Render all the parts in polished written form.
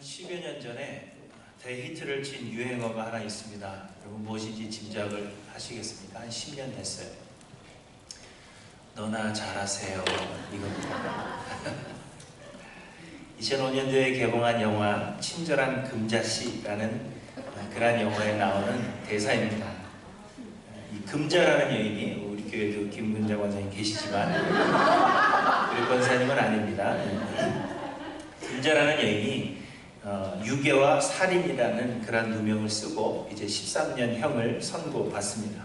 10여 년 전에 대히트를 친 유행어가 하나 있습니다. 여러분 무엇인지 짐작을 하시겠습니까? 한 10년 됐어요. 너나 잘하세요. 이겁니다. 2005년도에 개봉한 영화 친절한 금자씨라는 그런 영화에 나오는 대사입니다. 이 금자라는 여인이 우리 교회도 김금자 권사님 계시지만 우리 권사님은 아닙니다. 금자라는 여인이 유괴와 살인이라는 그런 누명을 쓰고 이제 13년형을 선고받습니다.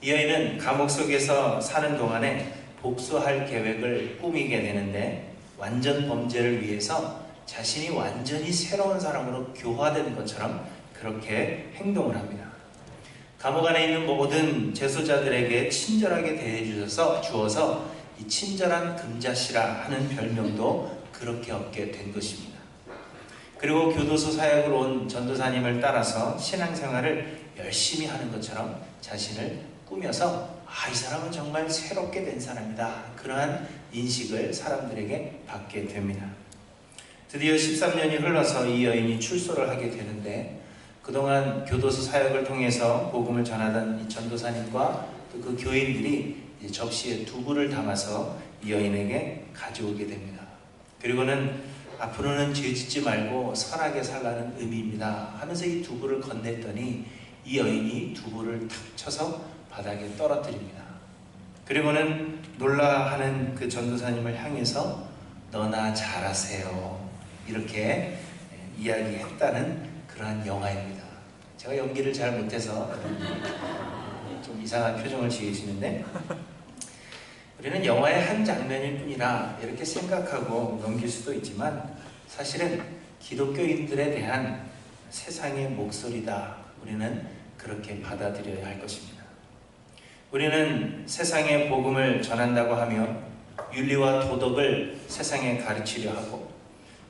이 여인은 감옥 속에서 사는 동안에 복수할 계획을 꾸미게 되는데 완전 범죄를 위해서 자신이 완전히 새로운 사람으로 교화된 것처럼 그렇게 행동을 합니다. 감옥 안에 있는 모든 재소자들에게 친절하게 대해주어서 이 친절한 금자씨라 하는 별명도 그렇게 얻게 된 것입니다. 그리고 교도소 사역을 온 전도사님을 따라서 신앙생활을 열심히 하는 것처럼 자신을 꾸며서 이 사람은 정말 새롭게 된 사람이다. 그러한 인식을 사람들에게 받게 됩니다. 드디어 13년이 흘러서 이 여인이 출소를 하게 되는데 그동안 교도소 사역을 통해서 복음을 전하던 이 전도사님과 또 그 교인들이 이제 접시에 두부를 담아서 이 여인에게 가져오게 됩니다. 그리고는 앞으로는 죄 짓지 말고 선하게 살라는 의미입니다 하면서 이 두부를 건넸더니 이 여인이 두부를 탁 쳐서 바닥에 떨어뜨립니다. 그리고는 놀라하는 그 전도사님을 향해서 너나 잘하세요 이렇게 이야기했다는 그러한 영화입니다. 제가 연기를 잘 못해서 좀 이상한 표정을 지으시는데 우리는 영화의 한 장면일 뿐이라 이렇게 생각하고 넘길 수도 있지만 사실은 기독교인들에 대한 세상의 목소리다. 우리는 그렇게 받아들여야 할 것입니다. 우리는 세상에 복음을 전한다고 하며 윤리와 도덕을 세상에 가르치려 하고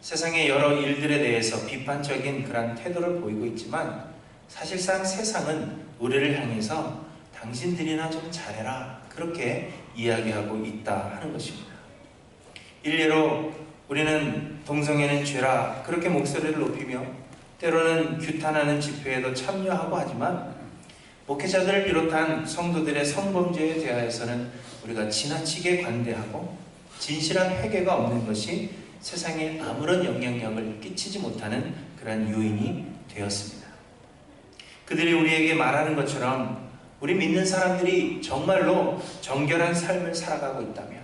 세상의 여러 일들에 대해서 비판적인 그런 태도를 보이고 있지만 사실상 세상은 우리를 향해서 당신들이나 좀 잘해라 그렇게 이야기하고 있다 하는 것입니다. 일례로 우리는 동성애는 죄라 그렇게 목소리를 높이며 때로는 규탄하는 집회에도 참여하고 하지만 목회자들을 비롯한 성도들의 성범죄에 대하여서는 우리가 지나치게 관대하고 진실한 회개가 없는 것이 세상에 아무런 영향력을 끼치지 못하는 그런 요인이 되었습니다. 그들이 우리에게 말하는 것처럼 우리 믿는 사람들이 정말로 정결한 삶을 살아가고 있다면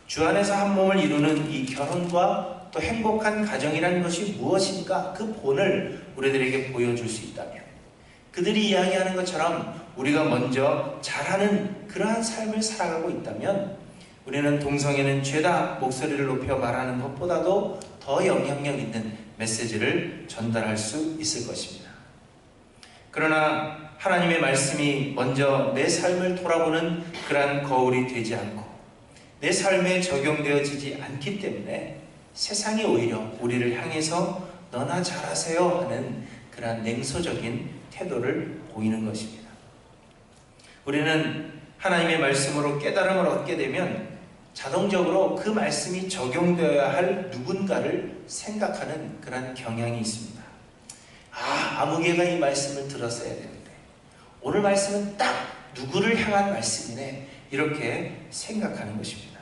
주 안에서 한 몸을 이루는 이 결혼과 또 행복한 가정이라는 것이 무엇인가 그 본을 우리들에게 보여줄 수 있다면 그들이 이야기하는 것처럼 우리가 먼저 잘하는 그러한 삶을 살아가고 있다면 우리는 동성애는 죄다 목소리를 높여 말하는 것보다도 더 영향력 있는 메시지를 전달할 수 있을 것입니다. 그러나 하나님의 말씀이 먼저 내 삶을 돌아보는 그러한 거울이 되지 않고 내 삶에 적용되어지지 않기 때문에 세상이 오히려 우리를 향해서 너나 잘하세요 하는 그러한 냉소적인 태도를 보이는 것입니다. 우리는 하나님의 말씀으로 깨달음을 얻게 되면 자동적으로 그 말씀이 적용되어야 할 누군가를 생각하는 그런 경향이 있습니다. 아무개가 이 말씀을 들었어야 되는데 오늘 말씀은 딱 누구를 향한 말씀이네 이렇게 생각하는 것입니다.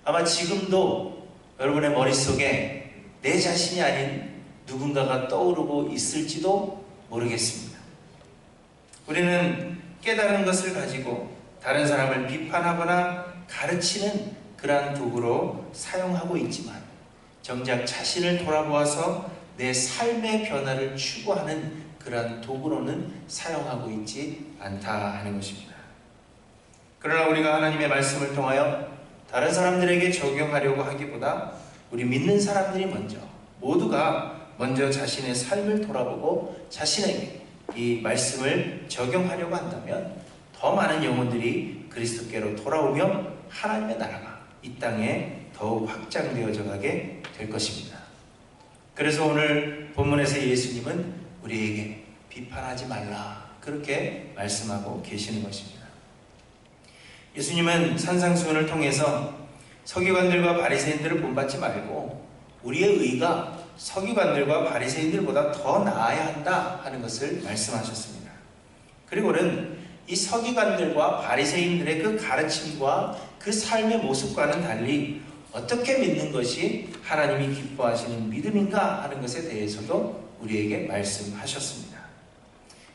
아마 지금도 여러분의 머릿속에 내 자신이 아닌 누군가가 떠오르고 있을지도 모르겠습니다. 우리는 깨달은 것을 가지고 다른 사람을 비판하거나 가르치는 그러한 도구로 사용하고 있지만 정작 자신을 돌아보아서 내 삶의 변화를 추구하는 그러한 도구로는 사용하고 있지 않다 하는 것입니다. 그러나 우리가 하나님의 말씀을 통하여 다른 사람들에게 적용하려고 하기보다 우리 믿는 사람들이 모두가 먼저 자신의 삶을 돌아보고 자신에게 이 말씀을 적용하려고 한다면 더 많은 영혼들이 그리스도께로 돌아오며 하나님의 나라가 이 땅에 더욱 확장되어져 가게 될 것입니다. 그래서 오늘 본문에서 예수님은 우리에게 비판하지 말라 그렇게 말씀하고 계시는 것입니다. 예수님은 산상수훈을 통해서 서기관들과 바리새인들을 본받지 말고 우리의 의가 서기관들과 바리새인들보다 더 나아야 한다 하는 것을 말씀하셨습니다. 그리고는 이 서기관들과 바리새인들의 그 가르침과 그 삶의 모습과는 달리 어떻게 믿는 것이 하나님이 기뻐하시는 믿음인가 하는 것에 대해서도 우리에게 말씀하셨습니다.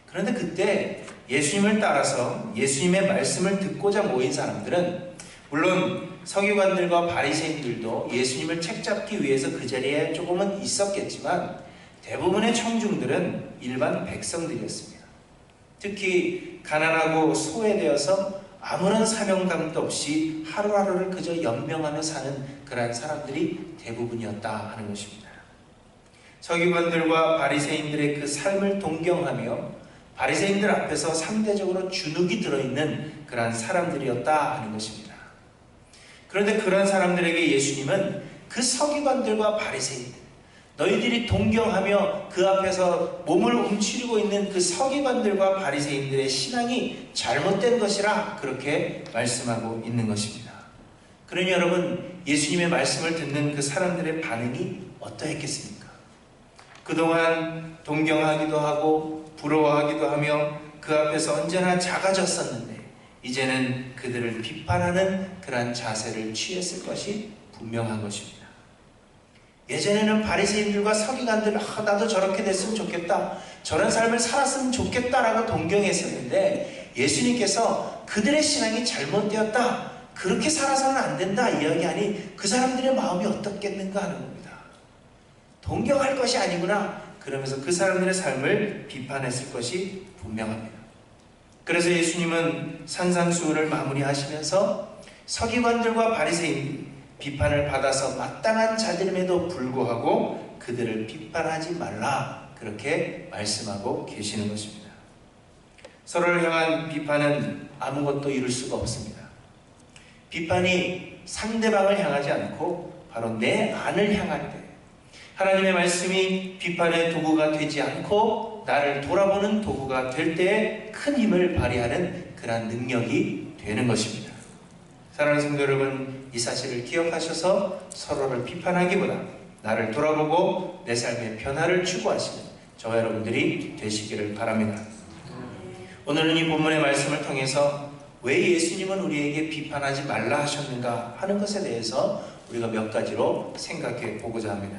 그런데 그때 예수님을 따라서 예수님의 말씀을 듣고자 모인 사람들은, 물론 서기관들과 바리새인들도 예수님을 책잡기 위해서 그 자리에 조금은 있었겠지만 대부분의 청중들은 일반 백성들이었습니다. 특히 가난하고 소외되어서 아무런 사명감도 없이 하루하루를 그저 연명하며 사는 그러한 사람들이 대부분이었다 하는 것입니다. 서기관들과 바리새인들의 그 삶을 동경하며 바리새인들 앞에서 상대적으로 주눅이 들어있는 그러한 사람들이었다 하는 것입니다. 그런데 그런 사람들에게 예수님은 그 서기관들과 바리새인들, 너희들이 동경하며 그 앞에서 몸을 움츠리고 있는 그 서기관들과 바리새인들의 신앙이 잘못된 것이라 그렇게 말씀하고 있는 것입니다. 그러니 여러분, 예수님의 말씀을 듣는 그 사람들의 반응이 어떠했겠습니까? 그동안 동경하기도 하고 부러워하기도 하며 그 앞에서 언제나 작아졌었는데 이제는 그들을 비판하는 그러한 자세를 취했을 것이 분명한 것입니다. 예전에는 바리새인들과 서기관들, 나도 저렇게 됐으면 좋겠다, 저런 삶을 살았으면 좋겠다라고 동경했었는데 예수님께서 그들의 신앙이 잘못되었다, 그렇게 살아서는 안 된다 이야기하니 그 사람들의 마음이 어떻겠는가 하는 겁니다. 동경할 것이 아니구나 그러면서 그 사람들의 삶을 비판했을 것이 분명합니다. 그래서 예수님은 산상수훈을 마무리하시면서 서기관들과 바리새인들이 비판을 받아서 마땅한 자들임에도 불구하고 그들을 비판하지 말라 그렇게 말씀하고 계시는 것입니다. 서로를 향한 비판은 아무것도 이룰 수가 없습니다. 비판이 상대방을 향하지 않고 바로 내 안을 향할 때, 하나님의 말씀이 비판의 도구가 되지 않고 나를 돌아보는 도구가 될 때에 큰 힘을 발휘하는 그러한 능력이 되는 것입니다. 사랑하는 성도 여러분, 이 사실을 기억하셔서 서로를 비판하기보다 나를 돌아보고 내 삶에 변화를 추구하시는 저와 여러분들이 되시기를 바랍니다. 오늘은 이 본문의 말씀을 통해서 왜 예수님은 우리에게 비판하지 말라 하셨는가 하는 것에 대해서 우리가 몇 가지로 생각해 보고자 합니다.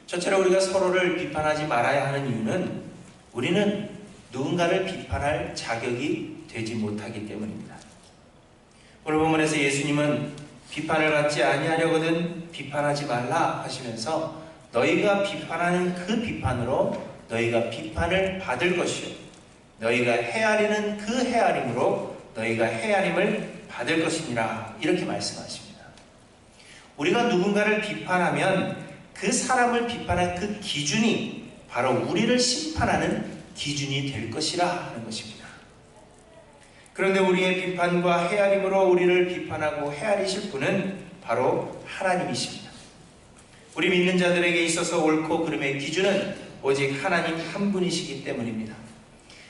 첫째로 우리가 서로를 비판하지 말아야 하는 이유는 우리는 누군가를 비판할 자격이 되지 못하기 때문입니다. 오늘 본문에서 예수님은 비판을 받지 아니하려거든 비판하지 말라 하시면서 너희가 비판하는 그 비판으로 너희가 비판을 받을 것이요 너희가 헤아리는 그 헤아림으로 너희가 헤아림을 받을 것이니라 이렇게 말씀하십니다. 우리가 누군가를 비판하면 그 사람을 비판한 그 기준이 바로 우리를 심판하는 기준이 될 것이라 하는 것입니다. 그런데 우리의 비판과 헤아림으로 우리를 비판하고 헤아리실 분은 바로 하나님이십니다. 우리 믿는 자들에게 있어서 옳고 그름의 기준은 오직 하나님 한 분이시기 때문입니다.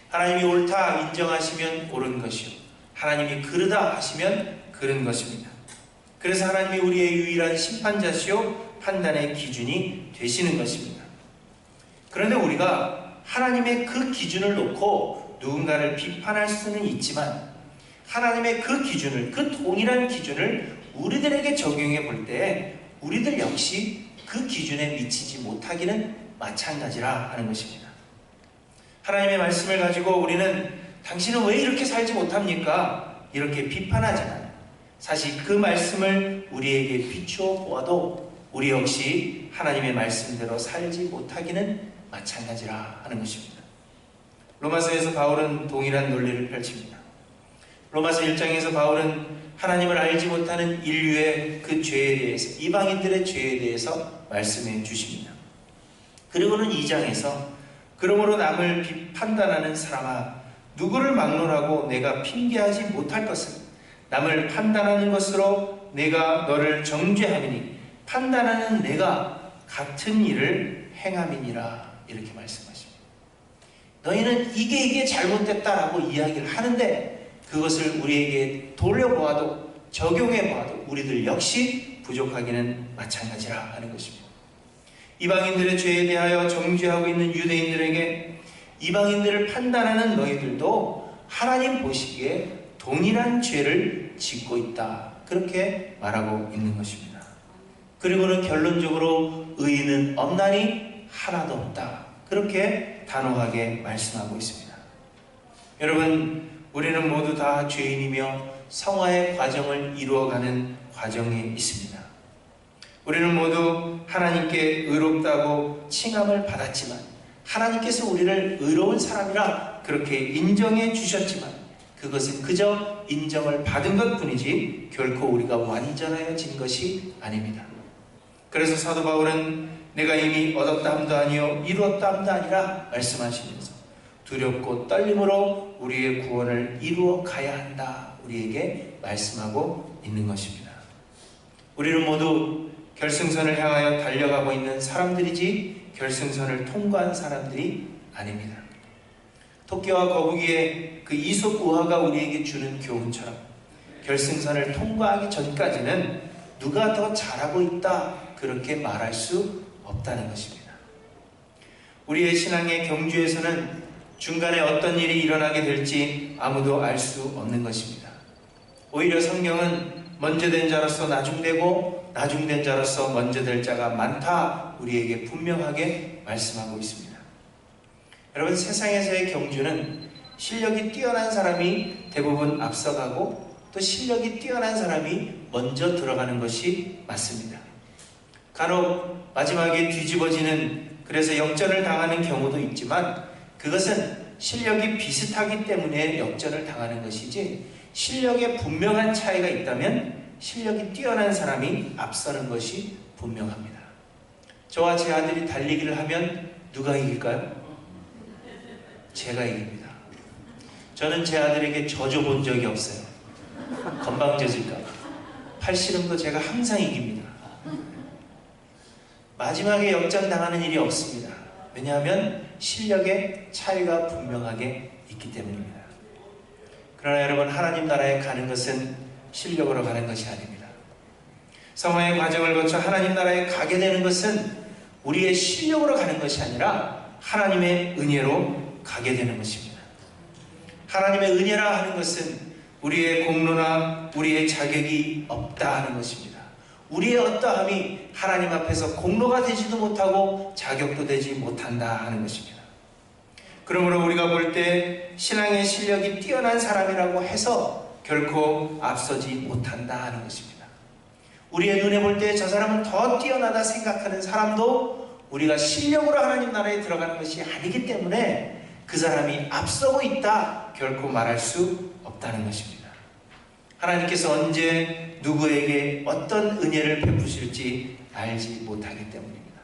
하나님이 옳다 인정하시면 옳은 것이요 하나님이 그르다 하시면 그른 것입니다. 그래서 하나님이 우리의 유일한 심판자시요 판단의 기준이 되시는 것입니다. 그런데 우리가 하나님의 그 기준을 놓고 누군가를 비판할 수는 있지만 하나님의 그 기준을, 그 동일한 기준을 우리들에게 적용해 볼 때 우리들 역시 그 기준에 미치지 못하기는 마찬가지라 하는 것입니다. 하나님의 말씀을 가지고 우리는 당신은 왜 이렇게 살지 못합니까? 이렇게 비판하지만 사실 그 말씀을 우리에게 비추어 보아도 우리 역시 하나님의 말씀대로 살지 못하기는 마찬가지라 하는 것입니다. 로마서에서 바울은 동일한 논리를 펼칩니다. 로마서 1장에서 바울은 하나님을 알지 못하는 인류의 그 죄에 대해서, 이방인들의 죄에 대해서 말씀해 주십니다. 그리고는 2장에서 그러므로 남을 판단하는 사람아 누구를 막론하고 내가 핑계하지 못할 것은 남을 판단하는 것으로 내가 너를 정죄함이니 판단하는 내가 같은 일을 행함이니라 이렇게 말씀하십니다. 너희는 이게 잘못됐다라고 이야기를 하는데 그것을 우리에게 돌려보아도 적용해보아도 우리들 역시 부족하기는 마찬가지라 하는 것입니다. 이방인들의 죄에 대하여 정죄하고 있는 유대인들에게 이방인들을 판단하는 너희들도 하나님 보시기에 동일한 죄를 짓고 있다, 그렇게 말하고 있는 것입니다. 그리고는 결론적으로 의인은 없나니 하나도 없다, 그렇게 단호하게 말씀하고 있습니다. 여러분, 우리는 모두 다 죄인이며 성화의 과정을 이루어가는 과정에 있습니다. 우리는 모두 하나님께 의롭다고 칭함을 받았지만, 하나님께서 우리를 의로운 사람이라 그렇게 인정해 주셨지만, 그것은 그저 인정을 받은 것 뿐이지 결코 우리가 완전하여진 것이 아닙니다. 그래서 사도 바울은 내가 이미 얻었다 함도 아니요 이루었다 함도 아니라 말씀하시면서 두렵고 떨림으로 우리의 구원을 이루어 가야 한다, 우리에게 말씀하고 있는 것입니다. 우리는 모두 결승선을 향하여 달려가고 있는 사람들이지 결승선을 통과한 사람들이 아닙니다. 토끼와 거북이의 그 이솝 우화가 우리에게 주는 교훈처럼 결승선을 통과하기 전까지는 누가 더 잘하고 있다, 그렇게 말할 수 없다는 것입니다. 우리의 신앙의 경주에서는 중간에 어떤 일이 일어나게 될지 아무도 알 수 없는 것입니다. 오히려 성경은 먼저 된 자로서 나중되고 나중된 자로서 먼저 될 자가 많다, 우리에게 분명하게 말씀하고 있습니다. 여러분, 세상에서의 경주는 실력이 뛰어난 사람이 대부분 앞서가고 또 실력이 뛰어난 사람이 먼저 들어가는 것이 맞습니다. 간혹 마지막에 뒤집어지는, 그래서 역전을 당하는 경우도 있지만 그것은 실력이 비슷하기 때문에 역전을 당하는 것이지, 실력에 분명한 차이가 있다면 실력이 뛰어난 사람이 앞서는 것이 분명합니다. 저와 제 아들이 달리기를 하면 누가 이길까요? 제가 이깁니다. 저는 제 아들에게 져줘본 적이 없어요. 건방져질까 봐. 팔씨름도 제가 항상 이깁니다. 마지막에 역전당하는 일이 없습니다. 왜냐하면 실력의 차이가 분명하게 있기 때문입니다. 그러나 여러분, 하나님 나라에 가는 것은 실력으로 가는 것이 아닙니다. 성화의 과정을 거쳐 하나님 나라에 가게 되는 것은 우리의 실력으로 가는 것이 아니라 하나님의 은혜로 가게 되는 것입니다. 하나님의 은혜라 하는 것은 우리의 공로나 우리의 자격이 없다 하는 것입니다. 우리의 어떠함이 하나님 앞에서 공로가 되지도 못하고 자격도 되지 못한다 하는 것입니다. 그러므로 우리가 볼 때 신앙의 실력이 뛰어난 사람이라고 해서 결코 앞서지 못한다 하는 것입니다. 우리의 눈에 볼 때 저 사람은 더 뛰어나다 생각하는 사람도 우리가 실력으로 하나님 나라에 들어가는 것이 아니기 때문에 그 사람이 앞서고 있다, 결코 말할 수 없다는 것입니다. 하나님께서 언제 누구에게 어떤 은혜를 베푸실지 알지 못하기 때문입니다.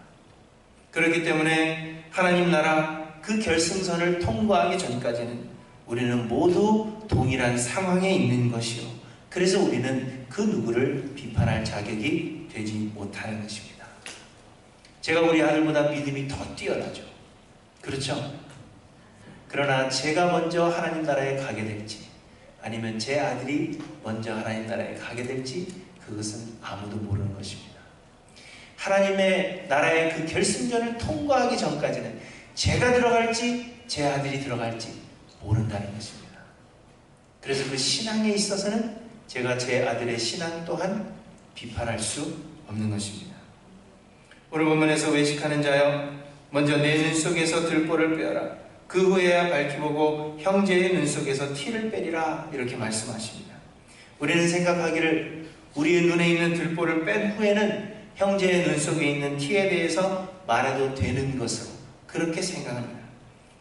그렇기 때문에 하나님 나라 그 결승선을 통과하기 전까지는 우리는 모두 동일한 상황에 있는 것이요, 그래서 우리는 그 누구를 비판할 자격이 되지 못하는 것입니다. 제가 우리 아들보다 믿음이 더 뛰어나죠. 그렇죠? 그러나 제가 먼저 하나님 나라에 가게 될지 아니면 제 아들이 먼저 하나님 나라에 가게 될지 그것은 아무도 모르는 것입니다. 하나님의 나라의 그 결승전을 통과하기 전까지는 제가 들어갈지 제 아들이 들어갈지 모른다는 것입니다. 그래서 그 신앙에 있어서는 제가 제 아들의 신앙 또한 비판할 수 없는 것입니다. 오늘 본문에서 외식하는 자여, 먼저 내 눈 속에서 들보를 빼어라. 그 후에야 밝히 보고 형제의 눈 속에서 티를 빼리라, 이렇게 말씀하십니다. 우리는 생각하기를 우리의 눈에 있는 들보를 뺀 후에는 형제의 눈 속에 있는 티에 대해서 말해도 되는 것으로 그렇게 생각합니다.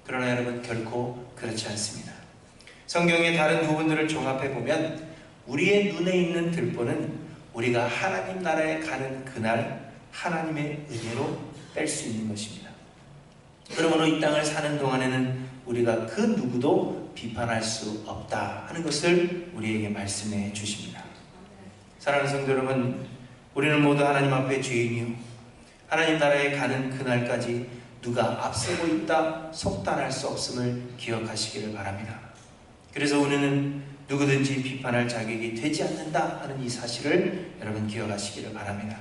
그러나 여러분, 결코 그렇지 않습니다. 성경의 다른 부분들을 종합해보면 우리의 눈에 있는 들보는 우리가 하나님 나라에 가는 그날 하나님의 은혜로 뺄 수 있는 것입니다. 그러므로 이 땅을 사는 동안에는 우리가 그 누구도 비판할 수 없다 하는 것을 우리에게 말씀해 주십니다. 사랑하는 성도 여러분, 우리는 모두 하나님 앞에 죄인이요, 하나님 나라에 가는 그날까지 누가 앞서고 있다 속단할 수 없음을 기억하시기를 바랍니다. 그래서 우리는 누구든지 비판할 자격이 되지 않는다 하는 이 사실을 여러분 기억하시기를 바랍니다.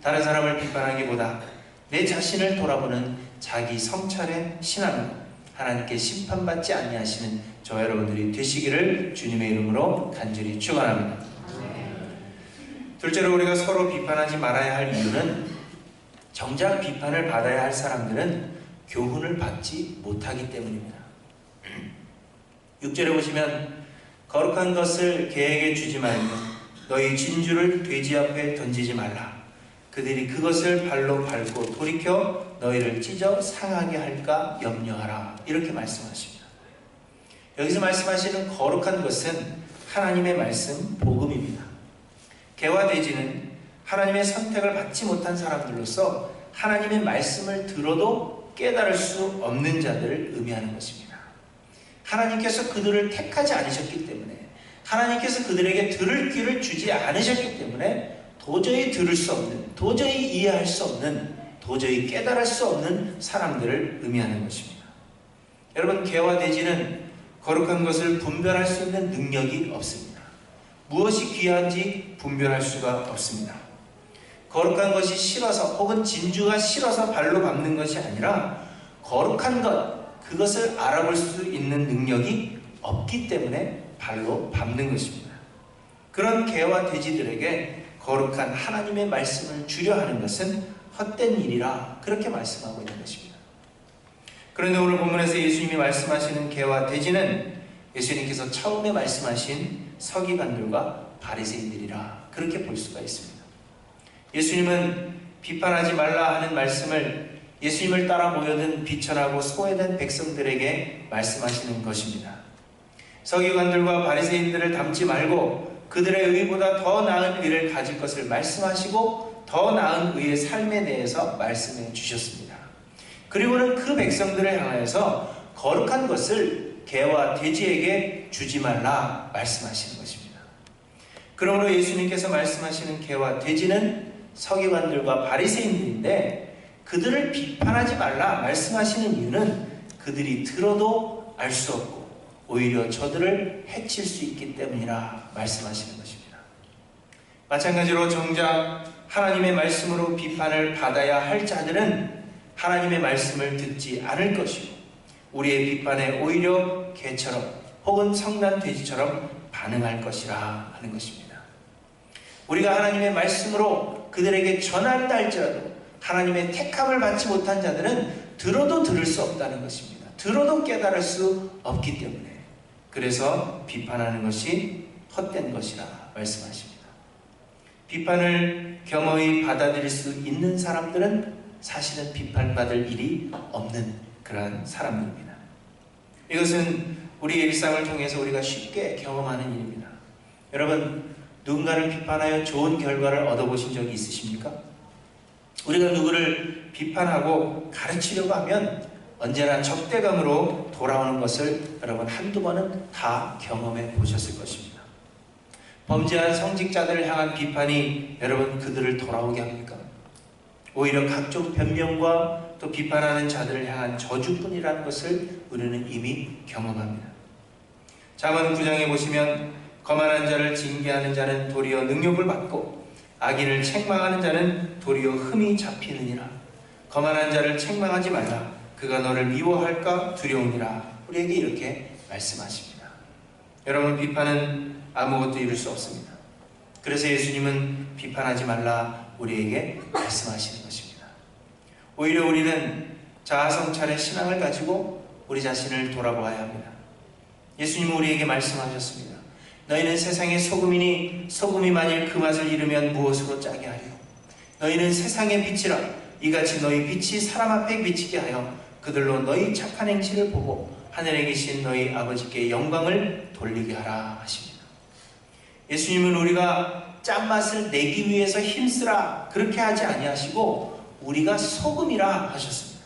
다른 사람을 비판하기보다 내 자신을 돌아보는 자기 성찰의 신앙으로 하나님께 심판받지 아니하시는 저 여러분들이 되시기를 주님의 이름으로 간절히 축원합니다. 둘째로 우리가 서로 비판하지 말아야 할 이유는 정작 비판을 받아야 할 사람들은 교훈을 받지 못하기 때문입니다. 6절에 보시면 거룩한 것을 개에게 주지 말고 너희 진주를 돼지 앞에 던지지 말라. 그들이 그것을 발로 밟고 돌이켜 너희를 찢어 상하게 할까 염려하라. 이렇게 말씀하십니다. 여기서 말씀하시는 거룩한 것은 하나님의 말씀, 복음입니다. 개와 돼지는 하나님의 선택을 받지 못한 사람들로서 하나님의 말씀을 들어도 깨달을 수 없는 자들을 의미하는 것입니다. 하나님께서 그들을 택하지 않으셨기 때문에, 하나님께서 그들에게 들을 귀를 주지 않으셨기 때문에 도저히 들을 수 없는, 도저히 이해할 수 없는, 도저히 깨달을 수 없는 사람들을 의미하는 것입니다. 여러분, 개와 돼지는 거룩한 것을 분별할 수 있는 능력이 없습니다. 무엇이 귀한지 분별할 수가 없습니다. 거룩한 것이 싫어서 혹은 진주가 싫어서 발로 밟는 것이 아니라 거룩한 것, 그것을 알아볼 수 있는 능력이 없기 때문에 발로 밟는 것입니다. 그런 개와 돼지들에게 거룩한 하나님의 말씀을 주려 하는 것은 헛된 일이라 그렇게 말씀하고 있는 것입니다. 그런데 오늘 본문에서 예수님이 말씀하시는 개와 돼지는 예수님께서 처음에 말씀하신 서기관들과 바리새인들이라 그렇게 볼 수가 있습니다. 예수님은 비판하지 말라 하는 말씀을 예수님을 따라 모여든 비천하고 소외된 백성들에게 말씀하시는 것입니다. 서기관들과 바리새인들을 닮지 말고 그들의 의보다 더 나은 의를 가질 것을 말씀하시고 더 나은 의의 삶에 대해서 말씀해 주셨습니다. 그리고는 그 백성들을 향하여서 거룩한 것을 개와 돼지에게 주지 말라 말씀하시는 것입니다. 그러므로 예수님께서 말씀하시는 개와 돼지는 서기관들과 바리새인들인데 그들을 비판하지 말라 말씀하시는 이유는 그들이 들어도 알 수 없고 오히려 저들을 해칠 수 있기 때문이라 말씀하시는 것입니다. 마찬가지로 정작 하나님의 말씀으로 비판을 받아야 할 자들은 하나님의 말씀을 듣지 않을 것이고 우리의 비판에 오히려 개처럼 혹은 성난 돼지처럼 반응할 것이라 하는 것입니다. 우리가 하나님의 말씀으로 그들에게 전한다 할지라도 하나님의 택함을 받지 못한 자들은 들어도 들을 수 없다는 것입니다. 들어도 깨달을 수 없기 때문에 그래서 비판하는 것이 헛된 것이라 말씀하십니다. 비판을 겸허히 받아들일 수 있는 사람들은 사실은 비판받을 일이 없는 그러한 사람들입니다. 이것은 우리의 일상을 통해서 우리가 쉽게 경험하는 일입니다. 여러분, 누군가를 비판하여 좋은 결과를 얻어보신 적이 있으십니까? 우리가 누구를 비판하고 가르치려고 하면 언제나 적대감으로 돌아오는 것을 여러분 한두 번은 다 경험해 보셨을 것입니다. 범죄한 성직자들을 향한 비판이 여러분 그들을 돌아오게 합니까? 오히려 각종 변명과 또 비판하는 자들을 향한 저주뿐이라는 것을 우리는 이미 경험합니다. 잠언 9장에 보시면 거만한 자를 징계하는 자는 도리어 능욕을 받고 악인을 책망하는 자는 도리어 흠이 잡히느니라. 거만한 자를 책망하지 말라. 그가 너를 미워할까 두려우니라. 우리에게 이렇게 말씀하십니다. 여러분, 비판은 아무것도 이룰 수 없습니다. 그래서 예수님은 비판하지 말라 우리에게 말씀하시는 것입니다. 오히려 우리는 자아성찰의 신앙을 가지고 우리 자신을 돌아보아야 합니다. 예수님은 우리에게 말씀하셨습니다. 너희는 세상의 소금이니 소금이 만일 그 맛을 잃으면 무엇으로 짜게 하려? 너희는 세상의 빛이라. 이같이 너희 빛이 사람 앞에 비치게 하여 그들로 너희 착한 행실을 보고 하늘에 계신 너희 아버지께 영광을 돌리게 하라 하십니다. 예수님은 우리가 짠맛을 내기 위해서 힘쓰라 그렇게 하지 아니하시고 우리가 소금이라 하셨습니다.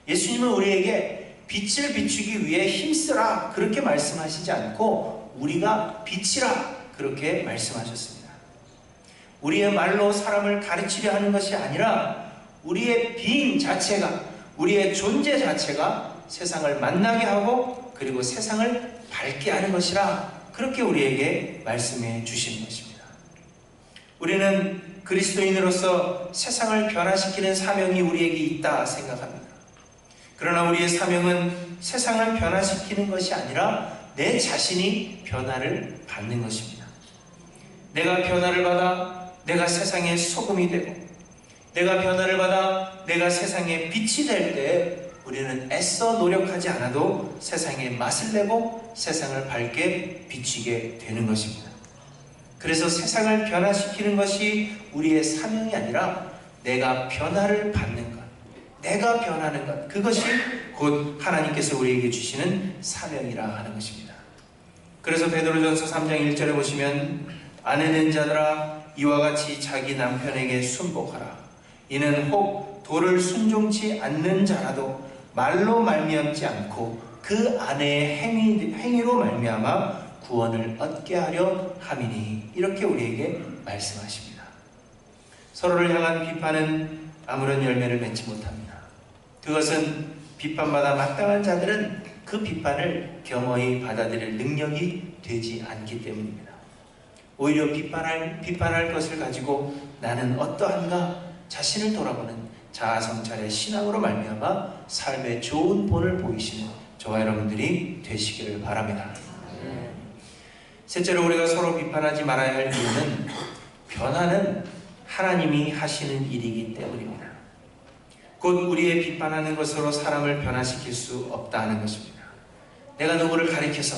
예수님은 우리에게 빛을 비추기 위해 힘쓰라 그렇게 말씀하시지 않고 우리가 빛이라 그렇게 말씀하셨습니다. 우리의 말로 사람을 가르치려 하는 것이 아니라 우리의 빙 자체가, 우리의 존재 자체가 세상을 만나게 하고 그리고 세상을 밝게 하는 것이라 그렇게 우리에게 말씀해 주시는 것입니다. 우리는 그리스도인으로서 세상을 변화시키는 사명이 우리에게 있다 생각합니다. 그러나 우리의 사명은 세상을 변화시키는 것이 아니라 내 자신이 변화를 받는 것입니다. 내가 변화를 받아 내가 세상의 소금이 되고, 내가 변화를 받아 내가 세상의 빛이 될 때 우리는 애써 노력하지 않아도 세상에 맛을 내고 세상을 밝게 비추게 되는 것입니다. 그래서 세상을 변화시키는 것이 우리의 사명이 아니라 내가 변화를 받는 것, 내가 변하는 것, 그것이 곧 하나님께서 우리에게 주시는 사명이라 하는 것입니다. 그래서 베드로전서 3장 1절에 보시면, 아내는 자들아 이와 같이 자기 남편에게 순복하라. 이는 혹 도를 순종치 않는 자라도 말로 말미암지 않고 그 아내의 행위로 말미암아 구원을 얻게 하려 함이니, 이렇게 우리에게 말씀하십니다. 서로를 향한 비판은 아무런 열매를 맺지 못합니다. 그것은 비판받아 마땅한 자들은 그 비판을 겸허히 받아들일 능력이 되지 않기 때문입니다. 오히려 비판할 것을 가지고 나는 어떠한가 자신을 돌아보는 자아성찰의 신앙으로 말미암아 삶의 좋은 본을 보이시는 저와 여러분들이 되시기를 바랍니다. 셋째로, 우리가 서로 비판하지 말아야 할 이유는 변화는 하나님이 하시는 일이기 때문입니다. 곧 우리의 비판하는 것으로 사람을 변화시킬 수 없다는 것입니다. 내가 누구를 가리켜서,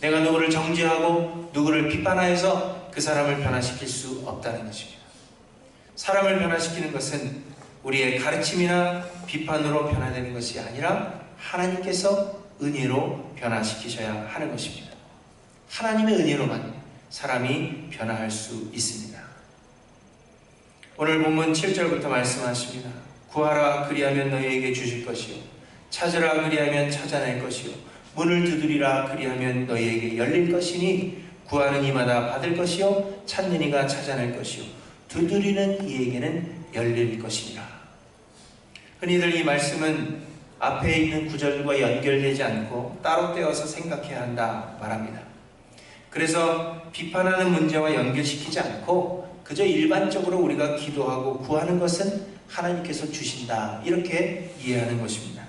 내가 누구를 정죄하고 누구를 비판하여서 그 사람을 변화시킬 수 없다는 것입니다. 사람을 변화시키는 것은 우리의 가르침이나 비판으로 변화되는 것이 아니라 하나님께서 은혜로 변화시키셔야 하는 것입니다. 하나님의 은혜로만 사람이 변화할 수 있습니다. 오늘 본문 7절부터 말씀하십니다. 구하라 그리하면 너희에게 주실 것이요, 찾으라 그리하면 찾아낼 것이요, 문을 두드리라 그리하면 너희에게 열릴 것이니, 구하는 이마다 받을 것이요, 찾는 이가 찾아낼 것이요, 두드리는 이에게는 열릴 것이니라. 흔히들 이 말씀은 앞에 있는 구절과 연결되지 않고 따로 떼어서 생각해야 한다 말합니다. 그래서 비판하는 문제와 연결시키지 않고 그저 일반적으로 우리가 기도하고 구하는 것은 하나님께서 주신다, 이렇게 이해하는 것입니다.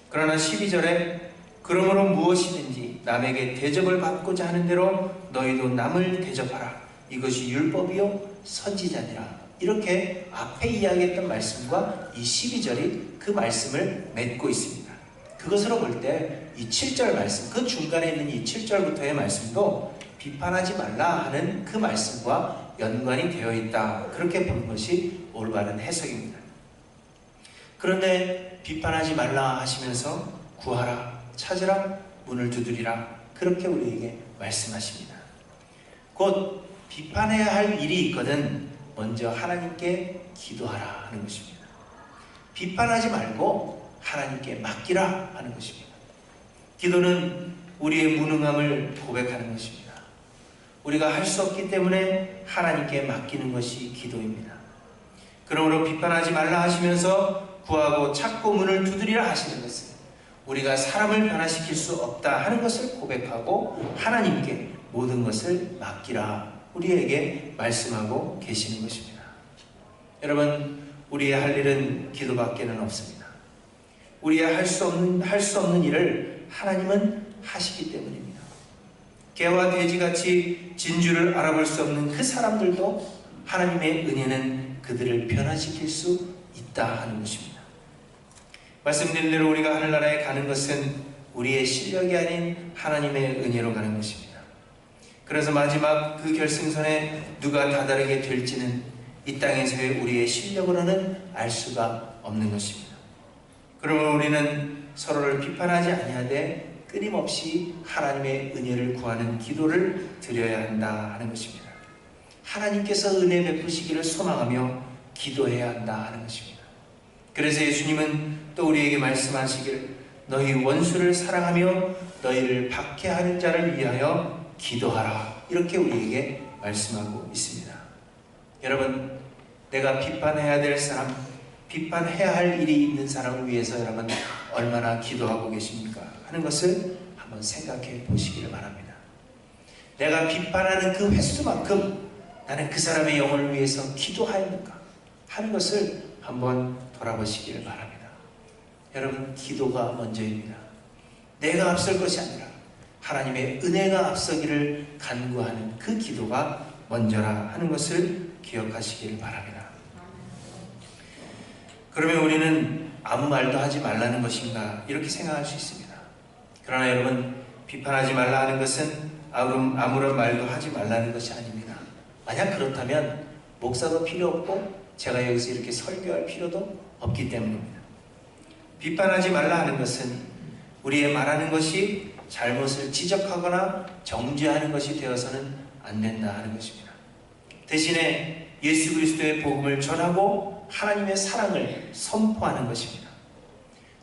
그러나 12절에 그러므로 무엇이든지 남에게 대접을 받고자 하는 대로 너희도 남을 대접하라. 이것이 율법이요 선지자니라. 이렇게 앞에 이야기했던 말씀과 이 12절이 그 말씀을 맺고 있습니다. 그것으로 볼 때 이 7절 말씀, 그 중간에 있는 이 7절부터의 말씀도 비판하지 말라 하는 그 말씀과 연관이 되어 있다, 그렇게 보는 것이 올바른 해석입니다. 그런데 비판하지 말라 하시면서 구하라, 찾으라, 문을 두드리라, 그렇게 우리에게 말씀하십니다. 곧 비판해야 할 일이 있거든 먼저 하나님께 기도하라 하는 것입니다. 비판하지 말고 하나님께 맡기라 하는 것입니다. 기도는 우리의 무능함을 고백하는 것입니다. 우리가 할 수 없기 때문에 하나님께 맡기는 것이 기도입니다. 그러므로 비판하지 말라 하시면서 구하고 찾고 문을 두드리라 하시는 것은 우리가 사람을 변화시킬 수 없다 하는 것을 고백하고 하나님께 모든 것을 맡기라, 우리에게 말씀하고 계시는 것입니다. 여러분, 우리의 할 일은 기도밖에는 없습니다. 우리의 할 수 없는 일을 하나님은 하시기 때문입니다. 개와 돼지같이 진주를 알아볼 수 없는 그 사람들도 하나님의 은혜는 그들을 변화시킬 수 있다 하는 것입니다. 말씀드린 대로 우리가 하늘나라에 가는 것은 우리의 실력이 아닌 하나님의 은혜로 가는 것입니다. 그래서 마지막 그 결승선에 누가 다다르게 될지는 이 땅에서의 우리의 실력으로는 알 수가 없는 것입니다. 그러므로 우리는 서로를 비판하지 아니하되 끊임없이 하나님의 은혜를 구하는 기도를 드려야 한다 하는 것입니다. 하나님께서 은혜 베푸시기를 소망하며 기도해야 한다 하는 것입니다. 그래서 예수님은 또 우리에게 말씀하시기를 너희 원수를 사랑하며 너희를 박해하는 자를 위하여 기도하라, 이렇게 우리에게 말씀하고 있습니다. 여러분, 내가 비판해야 될 사람, 비판해야 할 일이 있는 사람을 위해서 여러분 얼마나 기도하고 계십니까? 하는 것을 한번 생각해 보시기를 바랍니다. 내가 비판하는 그 횟수만큼 나는 그 사람의 영혼을 위해서 기도하였는가 하는 것을 한번 돌아보시기를 바랍니다. 여러분, 기도가 먼저입니다. 내가 앞설 것이 아니라 하나님의 은혜가 앞서기를 간구하는 그 기도가 먼저라 하는 것을 기억하시기를 바랍니다. 그러면 우리는 아무 말도 하지 말라는 것인가 이렇게 생각할 수 있습니다. 그러나 여러분, 비판하지 말라 하는 것은 아무런 말도 하지 말라는 것이 아닙니다. 만약 그렇다면 목사도 필요 없고 제가 여기서 이렇게 설교할 필요도 없기 때문입니다. 비판하지 말라 하는 것은 우리의 말하는 것이 잘못을 지적하거나 정죄하는 것이 되어서는 안 된다 하는 것입니다. 대신에 예수 그리스도의 복음을 전하고 하나님의 사랑을 선포하는 것입니다.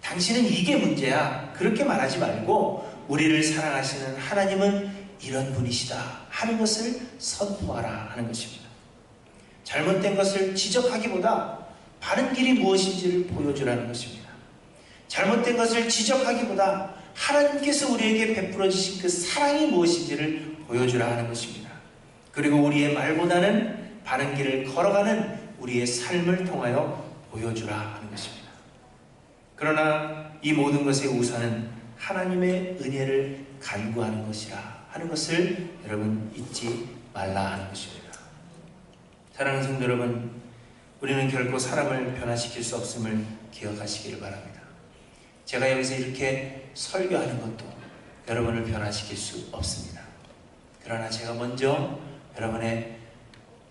당신은 이게 문제야, 그렇게 말하지 말고 우리를 사랑하시는 하나님은 이런 분이시다 하는 것을 선포하라 하는 것입니다. 잘못된 것을 지적하기보다 바른 길이 무엇인지를 보여주라는 것입니다. 잘못된 것을 지적하기보다 하나님께서 우리에게 베풀어 주신 그 사랑이 무엇인지를 보여주라 하는 것입니다. 그리고 우리의 말보다는 바른 길을 걸어가는 우리의 삶을 통하여 보여주라 하는 것입니다. 그러나 이 모든 것의 우선은 하나님의 은혜를 간구하는 것이라 하는 것을 여러분 잊지 말라 하는 것입니다. 사랑하는 성도 여러분, 우리는 결코 사람을 변화시킬 수 없음을 기억하시기를 바랍니다. 제가 여기서 이렇게 설교하는 것도 여러분을 변화시킬 수 없습니다. 그러나 제가 먼저 여러분의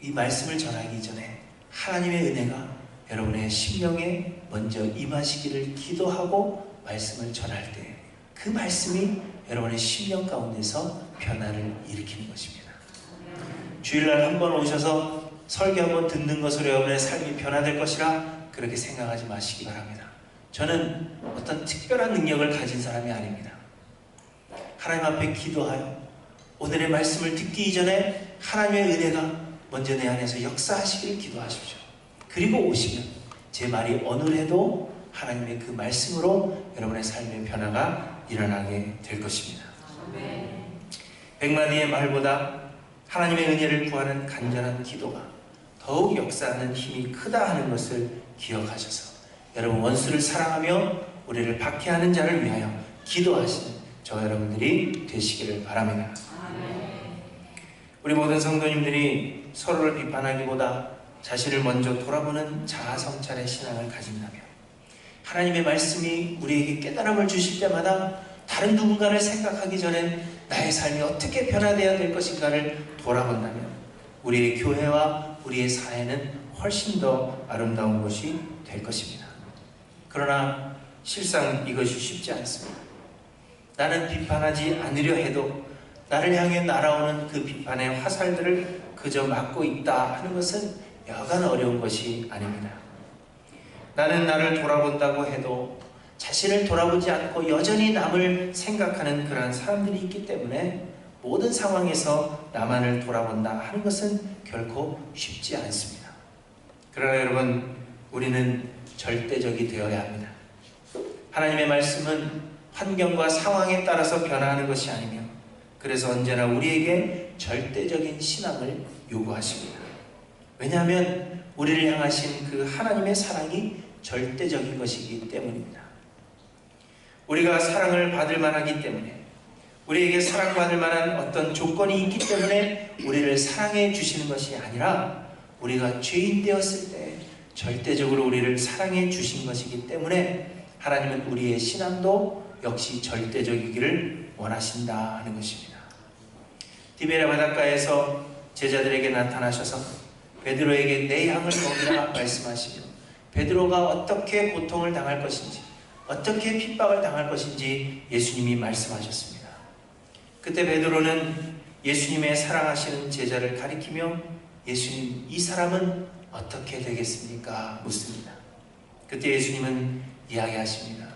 이 말씀을 전하기 전에 하나님의 은혜가 여러분의 심령에 먼저 임하시기를 기도하고 말씀을 전할 때 그 말씀이 여러분의 심령 가운데서 변화를 일으키는 것입니다. 주일날 한번 오셔서 설교 한번 듣는 것으로 여러분의 삶이 변화될 것이라 그렇게 생각하지 마시기 바랍니다. 저는 어떤 특별한 능력을 가진 사람이 아닙니다. 하나님 앞에 기도하여 오늘의 말씀을 듣기 이전에 하나님의 은혜가 먼저 내 안에서 역사하시기를 기도하십시오. 그리고 오시면 제 말이 어느래도 하나님의 그 말씀으로 여러분의 삶의 변화가 일어나게 될 것입니다. 백마디의 말보다 하나님의 은혜를 구하는 간절한 기도가 더욱 역사하는 힘이 크다 하는 것을 기억하셔서 여러분, 원수를 사랑하며 우리를 박해하는 자를 위하여 기도하시는 저 여러분들이 되시기를 바랍니다. 우리 모든 성도님들이 서로를 비판하기보다 자신을 먼저 돌아보는 자아성찰의 신앙을 가진다면 하나님의 말씀이 우리에게 깨달음을 주실 때마다 다른 누군가를 생각하기 전에 나의 삶이 어떻게 변화되어야 될 것인가를 돌아본다면 우리의 교회와 우리의 사회는 훨씬 더 아름다운 것이 될 것입니다. 그러나 실상 이것이 쉽지 않습니다. 나는 비판하지 않으려 해도 나를 향해 날아오는 그 비판의 화살들을 그저 막고 있다 하는 것은 여간 어려운 것이 아닙니다. 나는 나를 돌아본다고 해도 자신을 돌아보지 않고 여전히 남을 생각하는 그러한 사람들이 있기 때문에 모든 상황에서 나만을 돌아본다 하는 것은 결코 쉽지 않습니다. 그러나 여러분, 우리는 절대적이 되어야 합니다. 하나님의 말씀은 환경과 상황에 따라서 변화하는 것이 아니며 그래서 언제나 우리에게 절대적인 신앙을 요구하십니다. 왜냐하면 우리를 향하신 그 하나님의 사랑이 절대적인 것이기 때문입니다. 우리가 사랑을 받을 만하기 때문에 우리에게 사랑받을 만한 어떤 조건이 있기 때문에 우리를 사랑해 주시는 것이 아니라 우리가 죄인 되었을 때 절대적으로 우리를 사랑해 주신 것이기 때문에 하나님은 우리의 신앙도 역시 절대적이기를 원하신다 하는 것입니다. 디베라 바닷가에서 제자들에게 나타나셔서 베드로에게 내 양을 먹이라 말씀하시며 베드로가 어떻게 고통을 당할 것인지 어떻게 핍박을 당할 것인지 예수님이 말씀하셨습니다. 그때 베드로는 예수님의 사랑하시는 제자를 가리키며 예수님, 이 사람은 어떻게 되겠습니까? 묻습니다. 그때 예수님은 이야기하십니다.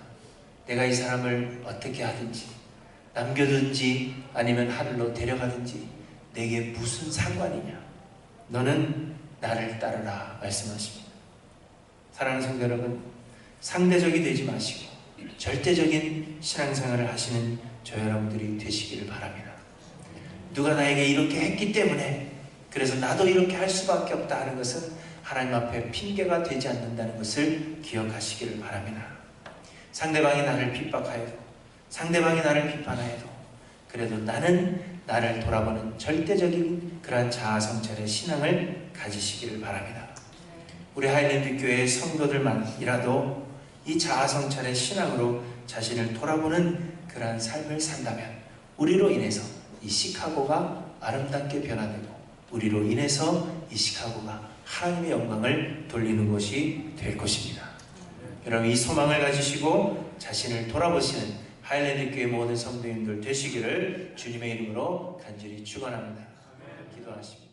내가 이 사람을 어떻게 하든지 남겨둔지 아니면 하늘로 데려가든지 내게 무슨 상관이냐? 너는 나를 따르라 말씀하십니다. 사랑하는 성도 여러분, 상대적이 되지 마시고 절대적인 신앙생활을 하시는 저 여러분들이 되시기를 바랍니다. 누가 나에게 이렇게 했기 때문에 그래서 나도 이렇게 할 수밖에 없다 하는 것은 하나님 앞에 핑계가 되지 않는다는 것을 기억하시기를 바랍니다. 상대방이 나를 핍박하여도, 상대방이 나를 비판하여도 그래도 나는 나를 돌아보는 절대적인 그러한 자아성찰의 신앙을 가지시기를 바랍니다. 우리 하일랜드 교회의 성도들만이라도 이 자아성찰의 신앙으로 자신을 돌아보는 그러한 삶을 산다면 우리로 인해서 이 시카고가 아름답게 변화되고 우리로 인해서 이 시카고가 하나님의 영광을 돌리는 곳이 될 것입니다. 여러분, 이 소망을 가지시고 자신을 돌아보시는 하일랜드 교회 모든 성도님들 되시기를 주님의 이름으로 간절히 축원합니다. 기도하십니다.